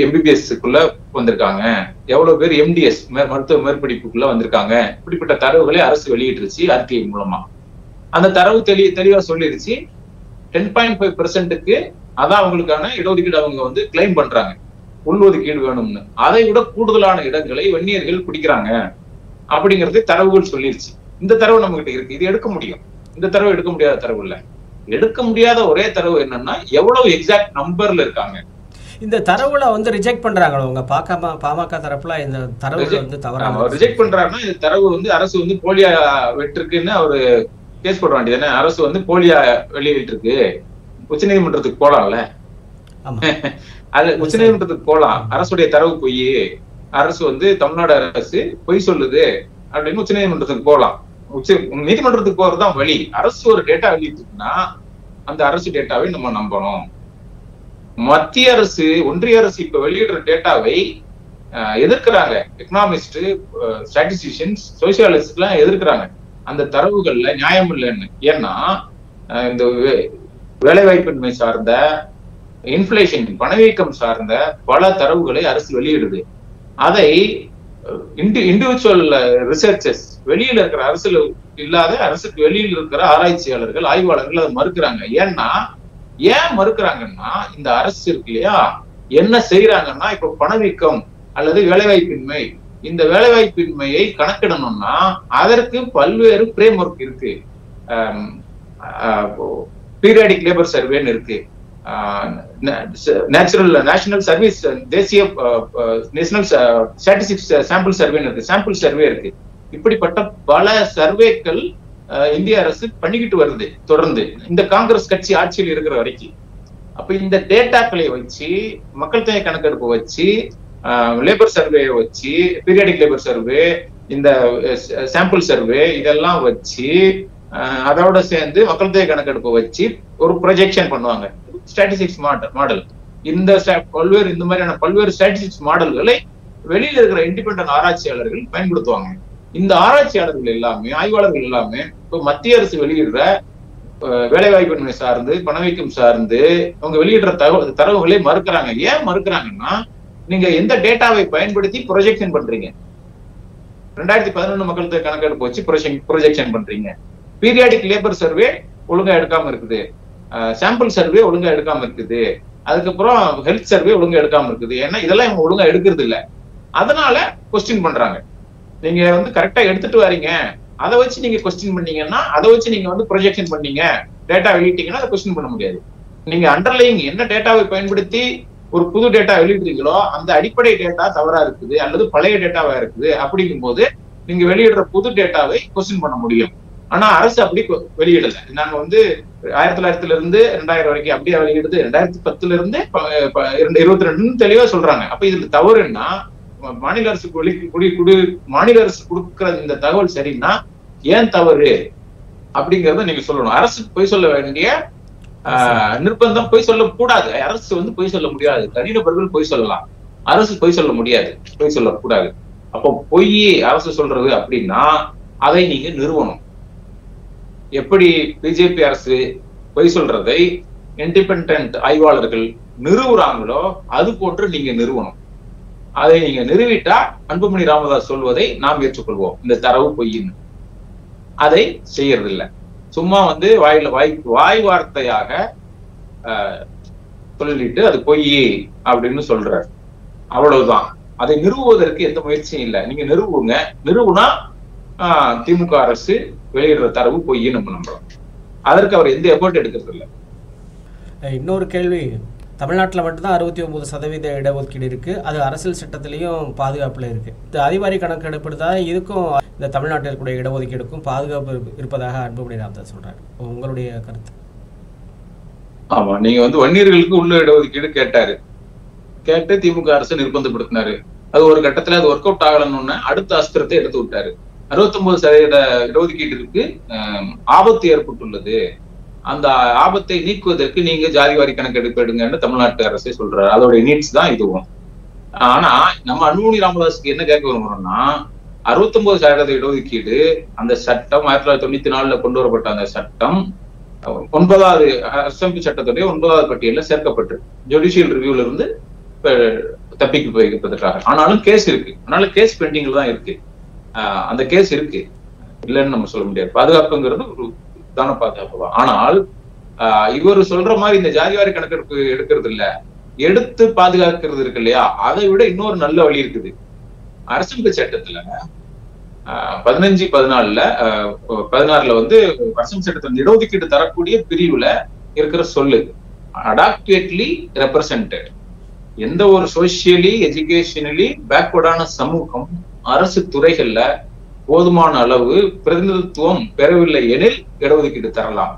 MBBS-க்குள்ள வந்திருக்காங்க, எவ்வளவு பேர் MDS மருத்துவ மேற்படிப்புக்குள்ள வந்திருக்காங்க, இப்படிப்பட்ட தரவுகளை அரசு வெளியிட்டுருச்சு RTI மூலமா. அந்த தரவு தெளிவா சொல்லிருச்சு. 10.5%க்கு அதான் அவங்களுக்கான இடஒதுக்கீடு அவங்க வந்து கிளைம் பண்றாங்க, உள்ஒதுக்கீடு வேணும்னு. அதை விட கூடுதலான இடங்களை வன்னியர்கள் பிடிக்கிறாங்க அப்படிங்கறது தரவுகள் சொல்லிருச்சு. இந்த தரவு நம்ம கிட்ட இருக்கு, இது எடுக்க முடியும். இந்த தரவு எடுக்க முடியாத தரவு இல்ல. எடுக்க முடியாத ஒரே தரவு என்னன்னா எவ்வளவு எக்ஸாக்ட் நம்பர்ல இருக்காங்க. இந்த தரவுல வந்து ரிஜெக்ட் பண்றாங்களோ உங்க பாமக தரப்புல இந்த தரவு வந்து தவறா ரிஜெக்ட் பண்றாருன்னா இந்த தரவு வந்து அரசு வந்து போலியா வெட்டிருக்குன்னு அவரு கேஸ் போட வேண்டியது. அரசு வந்து போலியா வெளியிட்டு இருக்கு, உச்சநீதிமன்றத்துக்கு போலாம்ல. அது உச்சநீதிமன்றத்துக்கு போலாம், அரசுடைய தரவு பொய், அரசு வந்து தமிழ்நாடு அரசு பொய் சொல்லுது அப்படின்னு உச்சநீதிமன்றத்துக்கு போலாம். நீதிமன்றத்துக்கு போறதுதான் வழி. அரசு ஒரு டேட்டா வெளியிட்டுன்னா அந்த அரசு டேட்டாவை நம்ம நம்பணும். மத்திய அரசு, ஒன்றிய அரசு இப்ப வெளியிடுற டேட்டாவை எதிர்க்கிறாங்க. எக்கனாமிஸ்ட், ஸ்டாட்டிஸ்டிஷியன்ஸ், சோசியாலஜிஸ்ட் எல்லாம் எதிர்க்கிறாங்க. அந்த தரவுகள்ல நியாயம் இல்லைன்னு. ஏன்னா இந்த வேலைவாய்ப்பின்மை சார்ந்த, இன்ஃபிளேஷன் பணவீக்கம் சார்ந்த பல தரவுகளை அரசு வெளியிடுது. அதை இண்டிவிஜுவல் ரிசர்ச்சர்ஸ், வெளியில இருக்கிற அரசுல இல்லாத அரசுக்கு வெளியில் இருக்கிற ஆராய்ச்சியாளர்கள், ஆய்வாளர்கள் அதை மறுக்கிறாங்க. ஏன் மறுக்கிறாங்கன்னா இந்த அரசு இருக்கு இல்லையா, என்ன செய்யறாங்கன்னா இப்ப பணவீக்கம் அல்லது வேலைவாய்ப்பின்மை, இந்த வேலைவாய்ப்பின்மையை கணக்கிடணும்னா அதற்கு பல்வேறு பிரேம் ஒர்க் இருக்கு. பீரியாடிக் லேபர் சர்வேன்னு இருக்கு, நேஷனல் சர்வீஸ், தேசிய நேஷனல் ஸ்டாட்டிஸ்டிக்ஸ் சாம்பிள் சர்வேன்னு இருக்கு, சாம்பிள் சர்வே இருக்கு. இப்படிப்பட்ட பல சர்வேக்கள் இந்திய அரசு பண்ணிக்கிட்டு வருது தொடர்ந்து, இந்த காங்கிரஸ் கட்சி ஆட்சியில் இருக்கிற வரைக்கும். அப்ப இந்த டேட்டாக்களை வச்சு, மக்கள் தொகை கணக்கெடுப்பு வச்சு, லேபர் சர்வே வச்சு, பீரியாடிக் லேபர் சர்வே, இந்த சாம்பிள் சர்வே, இதெல்லாம் வச்சு அதோட சேர்ந்து மக்கள் தொகை கணக்கெடுப்பு வச்சு ஒரு ப்ரொஜெக்ஷன் பண்ணுவாங்க, ஸ்டாட்டிஸ்டிக்ஸ் மாடல். இந்த பல்வேறு இந்த மாதிரியான பல்வேறு ஸ்டாட்டிஸ்டிக்ஸ் மாடல்களை வெளியில இருக்கிற இண்டிபெண்டன்ட் ஆராய்ச்சியாளர்கள் பயன்படுத்துவாங்க. இந்த ஆராய்ச்சியாளர்கள் எல்லாமே, ஆய்வாளர்கள் எல்லாமே இப்ப மத்திய அரசு வெளியிடுற வேலைவாய்ப்பின்மை சார்ந்து, பணவீக்கம் சார்ந்து அவங்க வெளியிடுற தரவுகளை மறுக்கிறாங்க. ஏன் மறுக்கிறாங்கன்னா, நீங்க எந்த டேட்டாவை பயன்படுத்தி ப்ரொஜெக்ஷன் பண்றீங்க? 2011 மக்கள் தொகை கணக்கெடுப்பு வச்சு ப்ரொஜெக்ஷன் பண்றீங்க. பீரியாடிக் லேபர் சர்வே ஒழுங்கா எடுக்காம இருக்குது, சாம்பிள் சர்வே ஒழுங்கா எடுக்காம இருக்குது, அதுக்கப்புறம் ஹெல்த் சர்வே ஒழுங்கா எடுக்காம இருக்குது. ஏன்னா இதெல்லாம் இவங்க ஒழுங்கா எடுக்கிறது இல்ல, அதனால கொஸ்டின் பண்றாங்க. நீங்க வந்து கரெக்டா எடுத்துட்டு வரீங்க, அதை வச்சு நீங்க கொஸ்டின் பண்ணீங்கன்னா, அதை வச்சு நீங்க வந்து ப்ரொஜெக்ஷன் பண்ணீங்க, டேட்டா வெளியிட்டீங்கன்னா அதை கொஸ்டின் பண்ண முடியாது. நீங்க அண்டர்லைங் என்ன டேட்டாவை பயன்படுத்தி ஒரு புது டேட்டா வெளியிடுறீங்களோ அந்த அடிப்படை டேட்டா தவறா இருக்குது அல்லது பழைய டேட்டாவா இருக்குது. அப்படிங்கும் போது நீங்க வெளியிடுற புது டேட்டாவை கொஸ்டின் பண்ண முடியும். ஆனா அரசு அப்படி வெளியிடல. நாங்க வந்து 1900 இருந்து 2000 வரைக்கும் அப்படியே வெளியிடுது, 2010 இருந்து 22 தெளிவா சொல்றாங்க. அப்ப இதுல தவறுன்னா, மாநில அரசு மாநில அரசு கொடுக்கிற இந்த தகவல் சரின்னா ஏன் தவறு அப்படிங்கறத நீங்க சொல்லணும். அரசு பொய் சொல்ல வேண்டிய நிர்பந்தம், பொய் சொல்ல கூடாது. அரசு வந்து பொய் சொல்ல முடியாது, தனிநபர்கள் பொய் சொல்லலாம், அரசு பொய் சொல்ல முடியாது, பொய் சொல்லக்கூடாது. அப்போ பொய் அரசு சொல்றது அப்படின்னா அதை நீங்க நிறுவனம். எப்படி பிஜேபி அரசு பொய் சொல்றதை இண்டிபெண்டன்ட் ஆய்வாளர்கள் நிறுவுறாங்களோ அது போன்று நீங்க நிறுவனம். அதை நீங்க நிறுவிட்டா அன்புமணி ராமதாஸ் சொல்வதை நாம் ஏற்றுக்கொள்வோம், இந்த தரவு பொய்ன்னு. அதை செய்யறது இல்லை, சும்மா வந்து வாய் வார்த்தையாக சொல்லிட்டு அது பொய் அப்படின்னு சொல்றாரு, அவ்வளவுதான். அதை நிறுவுவதற்கு எந்த முயற்சியும் இல்லை. நீங்க நிறுவுனா திமுக அரசு வெளியிடுற தரவு பொய்ன்னு நம்ம நம்பலாம். அதற்கு அவர் எந்த எஃபர்ட் எடுக்கிறது இல்லை. இன்னொரு கேள்வி, தமிழ்நாட்டில் மட்டும்தான் 69% இடஒதுக்கீடு இருக்கு, அது அரசியல் சட்டத்திலையும் பாதுகாப்புல இருக்கு. இந்த அதிவாரி கணக்கெடுப்பு தான் இதுக்கும் இந்த தமிழ்நாட்டில் இருக்கக்கூடிய இடஒதுக்கீடுக்கும் பாதுகாப்பு இருப்பதாக அன்புமணி ராமதாஸ் சொல்றாரு. உங்களுடைய கருத்து? ஆமா, நீங்க வந்து வன்னியர்களுக்கு உள்ள இடஒதுக்கீடு கேட்டு திமுக அரசு நிர்பந்தப்படுத்தினாரு. அது ஒரு கட்டத்துல அது ஒர்க் அவுட் ஆகலன்னு அடுத்த அஸ்திரத்தை எடுத்து விட்டாரு. 69% இடஒதுக்கீட்டிற்கு ஆபத்து ஏற்பட்டுள்ளது, அந்த ஆபத்தை நீக்குவதற்கு நீங்க ஜாதிவாரி கணக்கெடுப்பு எடுங்கன்னு தமிழ்நாட்டு அரசே சொல்றாரு. அதோட நீட்ஸ் தான் இதுவும். ஆனா நம்ம அன்புமணி ராமதாஸுக்கு என்ன கேட்க விரும்புறோம்னா, 69% இடஒதுக்கீடு அந்த சட்டம் 1994 கொண்டு வரப்பட்ட அந்த சட்டம் 9வது அசெம்பிளி சட்டத்துடைய 9வது பட்டியலில் சேர்க்கப்பட்டு ஜுடிஷியல் ரிவ்யூல இருந்து தப்பிக்கு போய்ப்பதற்காக. ஆனாலும் கேஸ் இருக்கு, அதனால கேஸ் பெண்டிங்ல தான் இருக்கு. அந்த கேஸ் இருக்கு, இல்லைன்னு நம்ம சொல்ல முடியாது. பாதுகாப்புங்கிறது ஒரு தான பாதுகாப்பு தான். ஆனால் இவர் சொல்ற மாதிரி இந்த ஜாதிவாரி கணக்கெடுப்பு எடுக்கிறது இல்ல, எடுத்து பாதுகாக்கிறது இருக்கு இல்லையா, அதை விட இன்னொரு நல்ல வழி இருக்குது. அரசியல் சட்டத்துல 15-14 வந்து அரசியல் சட்டத்துல இடஒதுக்கீடு தரக்கூடிய பிரிவுல இருக்கிற சொல்லு அடாக்வேட்லி ரெப்ரசன்டட். எந்த ஒரு சோசியலி எஜுகேஷனலி பேக்வர்டான சமூகம் அரசு துறைகள்ல போதுமான அளவு பிரதிநிதித்துவம் பெறவில்லை எனில் இடஒதுக்கீடு தரலாம்.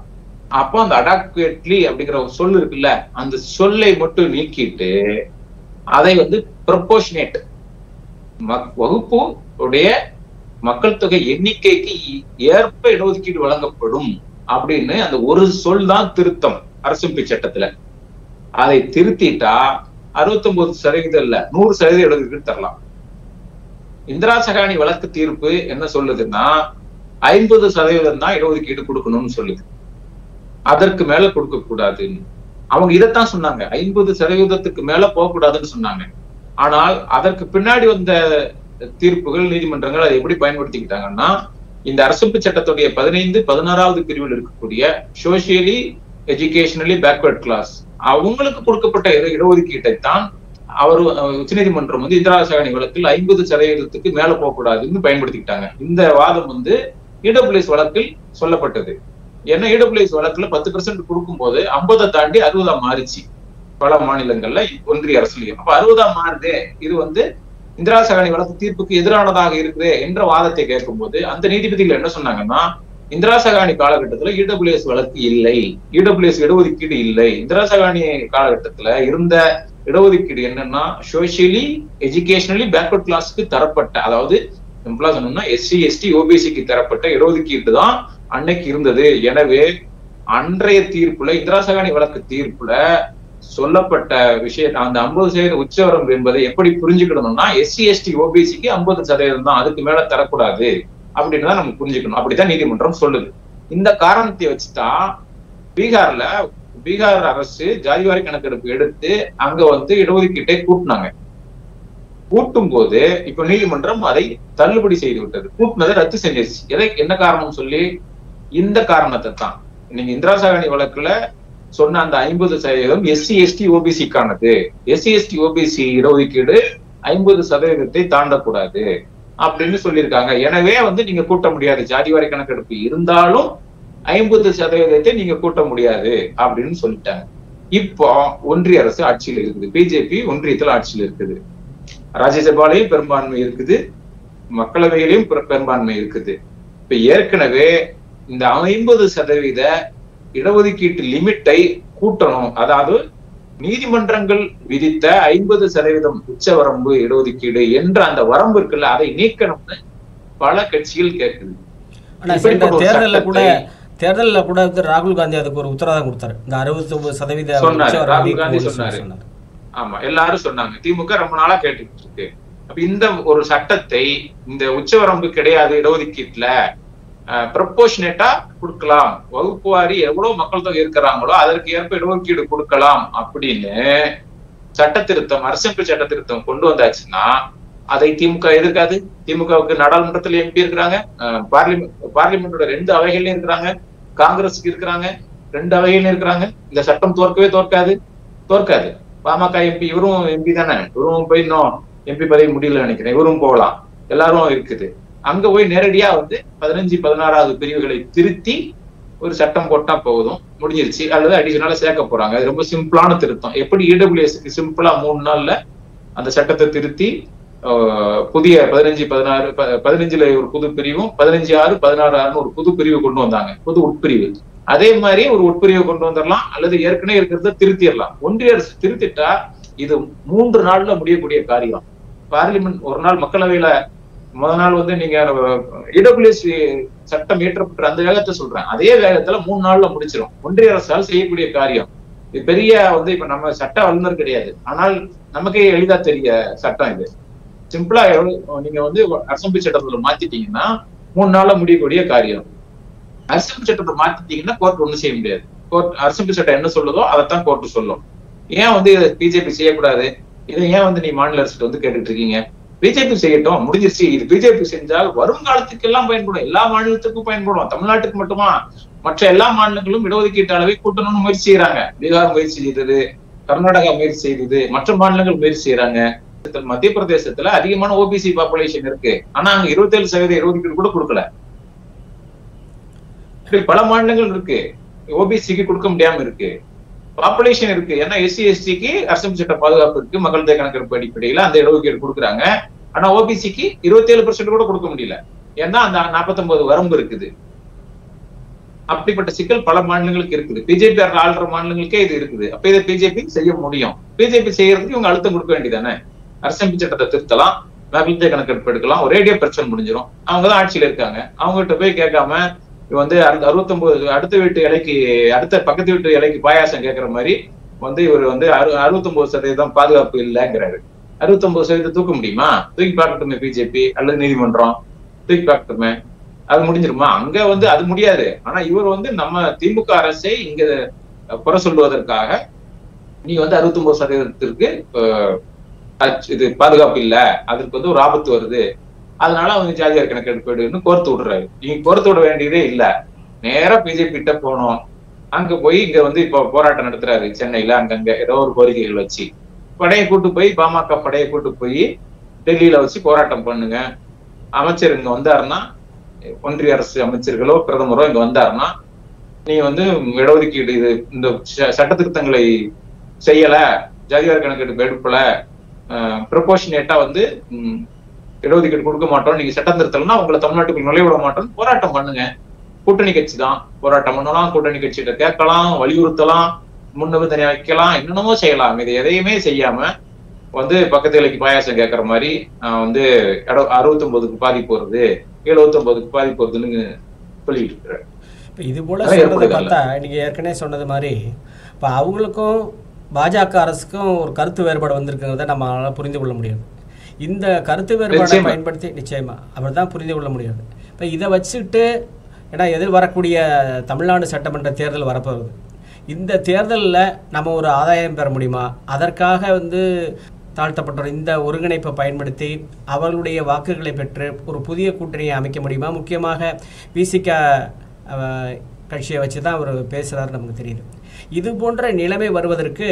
அப்போ அந்த அடாக்வேட்லி அப்படிங்கிற ஒரு சொல் இருக்குல்ல, அந்த சொல்லை மட்டும் நீக்கிட்டு அதை வந்து ப்ரொபோர்ஷனேட் வகுப்பு உடைய மக்கள் தொகை எண்ணிக்கைக்கு ஏற்ப இடஒதுக்கீடு வழங்கப்படும் அப்படின்னு அந்த ஒரு சொல் தான் திருத்தம் அரசியல் சட்டத்துல. அதை திருத்திட்டா 69% இல்ல 100% இடஒதுக்கீடு தரலாம். இந்திரா சகானி வழக்கு தீர்ப்பு என்ன சொல்லுதுன்னா 50% தான் இடஒதுக்கீடு கொடுக்கணும்னு சொல்லுது, அதற்கு மேல கொடுக்க கூடாதுன்னு. அவங்க இதைத்தான் சொன்னாங்க, 50% மேல போகக்கூடாதுன்னு சொன்னாங்க. ஆனால் அதற்கு பின்னாடி வந்த தீர்ப்புகள் நீதிமன்றங்கள் அதை எப்படி பயன்படுத்திக்கிட்டாங்கன்னா, இந்த அரசியல் சட்டத்துடைய 15-16வது பிரிவில் இருக்கக்கூடிய சோசியலி எஜுகேஷனலி பேக்வர்ட் கிளாஸ் அவங்களுக்கு கொடுக்கப்பட்ட இடஒதுக்கீட்டை தான் அவர் உச்சநீதிமன்றம் வந்து இந்திரா சகானி வழக்கில் 50% மேல போகக்கூடாதுன்னு பயன்படுத்திக்கிட்டாங்க. இந்த வாதம் வந்து இடபிள்யூஎஸ் வழக்கில் சொல்லப்பட்டது. ஏன்னா இடபிள்யூஎஸ் வழக்குல 10% கொடுக்கும் போது 50 தாண்டி 60 மாறிச்சு பல மாநிலங்கள்ல, ஒன்றிய அரசுலயும். அப்ப 60 மாறுதே, இது வந்து இந்திரா சகானி வழக்கு தீர்ப்புக்கு எதிரானதாக இருக்குது என்ற வாதத்தை கேட்கும் போது அந்த நீதிபதிகள் என்ன சொன்னாங்கன்னா, இந்திரா சகானி காலகட்டத்துல இடபிள்யூஎஸ் வழக்கு இல்லை, இடபிள்யூஎஸ் இடஒதுக்கீடு இல்லை. இந்திரா சகானி காலகட்டத்துல இருந்த இடஒதுக்கீடு என்னன்னா சோசியலி எஜுகேஷனலி பேக்வர்ட் கிளாஸ்க்கு தரப்பட்ட, அதாவது சிம்பிளா சொன்னோம்னா எஸ்சி எஸ்டி ஓபிசிக்கு தரப்பட்ட இடஒதுக்கீடு தான் அன்னைக்கு இருந்தது. எனவே அன்றைய தீர்ப்புல இந்திரா சகானி வழக்கு தீர்ப்புல சொல்லப்பட்ட விஷயம் அந்த 50% உச்சவரம் என்பதை எப்படி புரிஞ்சுக்கணும்னா, எஸ்சி எஸ்டி ஓபிசிக்கு 50% தான், அதுக்கு மேல தரக்கூடாது அப்படின்னு தான் நம்ம புரிஞ்சுக்கணும். அப்படித்தான் நீதிமன்றம் சொல்லுது. இந்த காரணத்தை வச்சுதான் பீகார் அரசு ஜாதிவாரி கணக்கெடுப்பு எடுத்து அங்க வந்து இடஒதுக்கீட்டை கூட்டினாங்க. கூட்டும் போது இப்ப நீதிமன்றம் அதை தள்ளுபடி செய்து விட்டது, கூட்டினதை ரத்து செஞ்சிருச்சு. என்ன காரணம் சொல்லி, இந்த காரணத்தை தான் நீங்க இந்திரா சகானி வழக்குல சொன்ன அந்த 50% எஸ்சி எஸ்டி ஓபிசிக்கானது. எஸ்சி எஸ்டி ஓபிசி இடஒதுக்கீடு 50% தாண்டக்கூடாது அப்படின்னு சொல்லியிருக்காங்க. எனவே வந்து நீங்க கூட்ட முடியாது, ஜாதிவாரி கணக்கெடுப்பு இருந்தாலும் 50% நீங்க கூட்ட முடியாது அப்படின்னு சொல்லிட்டாங்க. இப்போ ஒன்றிய அரசு ஆட்சியில் இருக்குது, பிஜேபி ஒன்றியத்தில் ஆட்சியில் இருக்குது, ராஜ்யசபாலையும் பெரும்பான்மை இருக்குது, மக்களவையிலையும் பெரும்பான்மை இருக்குது. இப்ப ஏற்கனவே இந்த 50% இடஒதுக்கீட்டு லிமிட்டை கூட்டணும், அதாவது நீதிமன்றங்கள் விதித்த 50% உச்சவரம்பு இடஒதுக்கீடு என்ற அந்த வரம்பு இருக்குல்ல, அதை நீக்கணும்னு பல கட்சிகள் கேட்குது. தேர்தலில் கூட ராகுல் காந்தி அதுக்கு ஒரு உத்தரவாதம் கொடுத்தாரு, இந்த 69% சொன்னாரு, ராகுல் காந்தி சொன்னாரு. ஆமா, எல்லாரும் சொன்னாங்க, திமுக ரொம்ப நாளா கேட்டுக்கிட்டு இருக்கு. அப்ப இந்த ஒரு சட்டத்தை, இந்த உச்சவரம்பு கிடையாது இடஒதுக்கீட்டுல, ப்ரொபோர்ஷனேட்டா கொடுக்கலாம், வகுப்பு வாரி எவ்வளவு மக்கள் தொகை இருக்கிறாங்களோ அதற்கு ஏற்ப இடஒதுக்கீடு கொடுக்கலாம் அப்படின்னு சட்ட திருத்தம், அரசியல் சட்ட திருத்தம் கொண்டு வந்தாச்சுன்னா அதை திமுக எதிர்க்காது. திமுகவுக்கு நாடாளுமன்றத்தில் எம்பி இருக்கிறாங்க, பார்லிமெண்டோட 2 அவைகள்லயும் இருக்கிறாங்க, காங்கிரஸுக்கு இருக்கிறாங்க 2 அவைகள்லயும் இருக்கிறாங்க. இந்த சட்டம் தோற்காது. பாமக எம்பி, இவரும் எம்பி தானே, இவரும் போய் இன்னும் எம்பி பதவி முடியல நினைக்கிறேன், இவரும் போகலாம், எல்லாரும் இருக்குது. அங்க போய் நேரடியா வந்து 15-16வது பிரிவுகளை திருத்தி ஒரு சட்டம் போட்டா போதும், முடிஞ்சிருச்சு. அல்லது அடிஷனலா சேர்க்க போறாங்க. அது ரொம்ப சிம்பிளான திருத்தம். எப்படி இடபிள்யூஎஸ்க்கு சிம்பிளா 3 நாள்ல அந்த சட்டத்தை திருத்தி புதிய 15-16-15ல ஒரு புது பிரிவும் 15-6-16 ஒரு புது பிரிவு கொண்டு வந்தாங்க, புது உட்பிரிவு. அதே மாதிரி ஒரு உட்பிரிவை கொண்டு வந்துடலாம், அல்லது ஏற்கனவே இருக்கிறத திருத்திடலாம். ஒன்றிய அரசு திருத்திட்டா இது 3 நாள்ல முடியக்கூடிய காரியம். பார்லிமெண்ட் ஒரு நாள் மக்களவையில முதல் நாள் வந்து நீங்க இடபிள்யூஎஸ் சட்டம் இயற்றப்பட்ட அந்த வேகத்தை சொல்றேன், அதே வேகத்துல 3 நாள்ல முடிச்சிடும். ஒன்றிய அரசால் செய்யக்கூடிய காரியம் இது. பெரிய வந்து இப்ப நம்ம சட்ட வல்லுநர் கிடையாது, ஆனால் நமக்கே எளிதா தெரிய சட்டம் இது. சிம்பிளா நீங்க வந்து அசெம்பிளி சட்டத்துல மாத்திட்டீங்கன்னா 3 நாள்ல முடியக்கூடிய காரியம். அசெம்பிளி சட்டத்தை மாத்திட்டீங்கன்னா கோர்ட் ஒண்ணும் செய்ய முடியாது. கோர்ட் அசெம்பிளி சட்டம் என்ன சொல்லுதோ அதைத்தான் கோர்ட் சொல்லும். ஏன் வந்து இதை பிஜேபி செய்யக்கூடாது, இதை ஏன் வந்து நீ மாநில அரசு வந்து கேட்டுட்டு இருக்கீங்க? பிஜேபி செய்யட்டும், முடிஞ்சிருச்சு. இது பிஜேபி செஞ்சால் வருங்காலத்துக்கு எல்லாம் பயன்படும், எல்லா மாநிலத்துக்கும் பயன்படும். தமிழ்நாட்டுக்கு மட்டுமா, மற்ற எல்லா மாநிலங்களும் இடஒதுக்கீட்டு அளவை கூட்டணும்னு முயற்சி செய்யறாங்க. பீகார் முயற்சி செய்தது, கர்நாடகா முயற்சி செய்தது, மற்ற மாநிலங்கள் முயற்சி செய்யறாங்க. மத்திய பிரதேசத்துல அதிகமான ஓபிசி பாப்புலேஷன் இருக்கு, ஆனா அங்க 27% இடஒதுக்கீடு கூட கொடுக்கல. பல மாநிலங்கள் இருக்கு ஓபிசிக்கு கொடுக்க முடியாம இருக்கு. பாப்புலேஷன் இருக்கு, ஏன்னா எஸ்சி எஸ்டிக்கு அசெம்பிளி சட்ட பாதுகாப்பு இருக்கு, மக்கள் தொகை கணக்கெடுப்பு அடிப்படையில அந்த இடஒதுக்கீடு கொடுக்குறாங்க. ஆனா ஓபிசிக்கு 27% கூட கொடுக்க முடியல, ஏன்னா அந்த 49 வரம்பு இருக்குது. அப்படிப்பட்ட சிக்கல் பல மாநிலங்களுக்கு இருக்குது. பிஜேபி ஆள்ற மாநிலங்களுக்கே இது இருக்குது. அப்ப இதை பிஜேபி செய்ய முடியும். பிஜேபி செய்யறதுக்கு இவங்க அழுத்தம் கொடுக்க வேண்டியதானே. அசெம்பிளி சட்டத்தை திருத்தலாம், மக்கள் தொகை கணக்கெடுப்பு எடுக்கலாம், ஒரேடியா பிரச்சனை முடிஞ்சிடும். அவங்கதான் ஆட்சியில இருக்காங்க, அவங்ககிட்ட போய் கேட்காம வந்து 69 அடுத்த வீட்டு இலைக்கு, அடுத்த பக்கத்து வீட்டு இலைக்கு பாயாசம் கேட்கற மாதிரி வந்து இவர் வந்து 69% பாதுகாப்பு இல்லைங்கிறாரு. 69% தூக்க முடியுமா? தூக்கி பார்க்கட்டுமே பிஜேபி அல்லது நீதிமன்றம், தூக்கி பார்க்கட்டுமே, அது முடிஞ்சிருமா? அங்க வந்து அது முடியாது. ஆனா இவர் வந்து நம்ம திமுக அரசை இங்க குறை சொல்வதற்காக நீ வந்து 69%க்கு இது பாதுகாப்பு இல்ல, அதுக்கு வந்து ஒரு ஆபத்து வருது, அதனால அவங்க ஜாதியார் கணக்கெடுப்பு கோர்த்து விடுறாரு. நீங்க கோர்த்து விட வேண்டியதே இல்ல, நேரா பிஜேபி கிட்ட போனோம். அங்க போய் இங்க வந்து இப்ப போராட்டம் நடத்துறாரு சென்னையில, அங்கங்க ஏதோ ஒரு கோரிக்கைகள் வச்சு படையை கூட்டு போய், பாமக படையை கூட்டு போய் டெல்லியில வச்சு போராட்டம் பண்ணுங்க. அமைச்சர் இங்க வந்தாருன்னா, ஒன்றிய அரசு அமைச்சர்களோ பிரதமரோ இங்க வந்தாருன்னா, நீ வந்து இடஒதுக்கீடு இது இந்த சட்ட திருத்தங்களை செய்யல, ஜாதியார் கணக்கெடுப்பு எடுப்பல, ப்ரொபோர்ஷனேட்டா வந்து இடஒதுக்கீடு கொடுக்க மாட்டோம், நீங்க சட்டம் திருத்தலன்னா உங்களை தமிழ்நாட்டுக்குள் நுழைய விட மாட்டோம், போராட்டம் பண்ணுங்க. கூட்டணி கட்சி தான் போராட்டம் பண்ணலாம், கூட்டணி கட்சிகிட்ட கேட்கலாம், வலியுறுத்தலாம், முன்னிபந்தனை வைக்கலாம், என்னென்னமோ செய்யலாம். இது எதையுமே செய்யாம வந்து பக்கத்து இலைக்கு பாயாசம் கேட்கற மாதிரி வந்து 69க்கு பாதிப்பு வருது, 79க்கு பாதிப்பு வருதுன்னு சொல்லிட்டு இருக்கிறாரு. இப்போ இது போல சொல்றதை பார்த்தா நீங்க ஏற்கனவே சொன்னது மாதிரி இப்போ அவங்களுக்கும் பாஜக அரசுக்கும் ஒரு கருத்து வேறுபாடு வந்திருக்கிறத நம்மளால புரிந்து கொள்ள முடியாது. இந்த கருத்து வேறுபாடை பயன்படுத்தி நிச்சயமா அப்படிதான் புரிந்து கொள்ள முடியாது. இப்போ இதை வச்சுட்டு, ஏன்னா எதிர் வரக்கூடிய தமிழ்நாடு சட்டமன்ற தேர்தல் வரப்போகுது, இந்த தேர்தலில் நம்ம ஒரு ஆதாயம் பெற முடியுமா, அதற்காக வந்து தாழ்த்தப்பட்டோர் இந்த ஒருங்கிணைப்பை பயன்படுத்தி அவர்களுடைய வாக்குகளை பெற்று ஒரு புதிய கூட்டணியை அமைக்க முடியுமா? முக்கியமாக விசிக கட்சியை வச்சு தான் அவர் பேசுகிறாரு, நமக்கு தெரியுது. இது போன்ற நிலைமை வருவதற்கு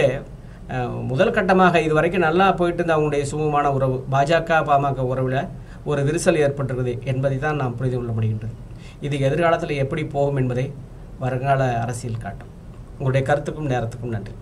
முதல் கட்டமாக இதுவரைக்கும் நல்லா போயிட்டு இருந்த அவங்களுடைய சுமூகமான உறவு, பாஜக பாமக உறவில் ஒரு விரிசல் ஏற்பட்டிருக்குது என்பதை தான் நாம் புரிந்து கொள்ள முடிகின்றது. இது எதிர்காலத்தில் எப்படி போகும் என்பதை வருங்கால அரசியல் காட்டும். உங்களுடைய கருத்துக்கும் நேரத்துக்கும் நன்றி.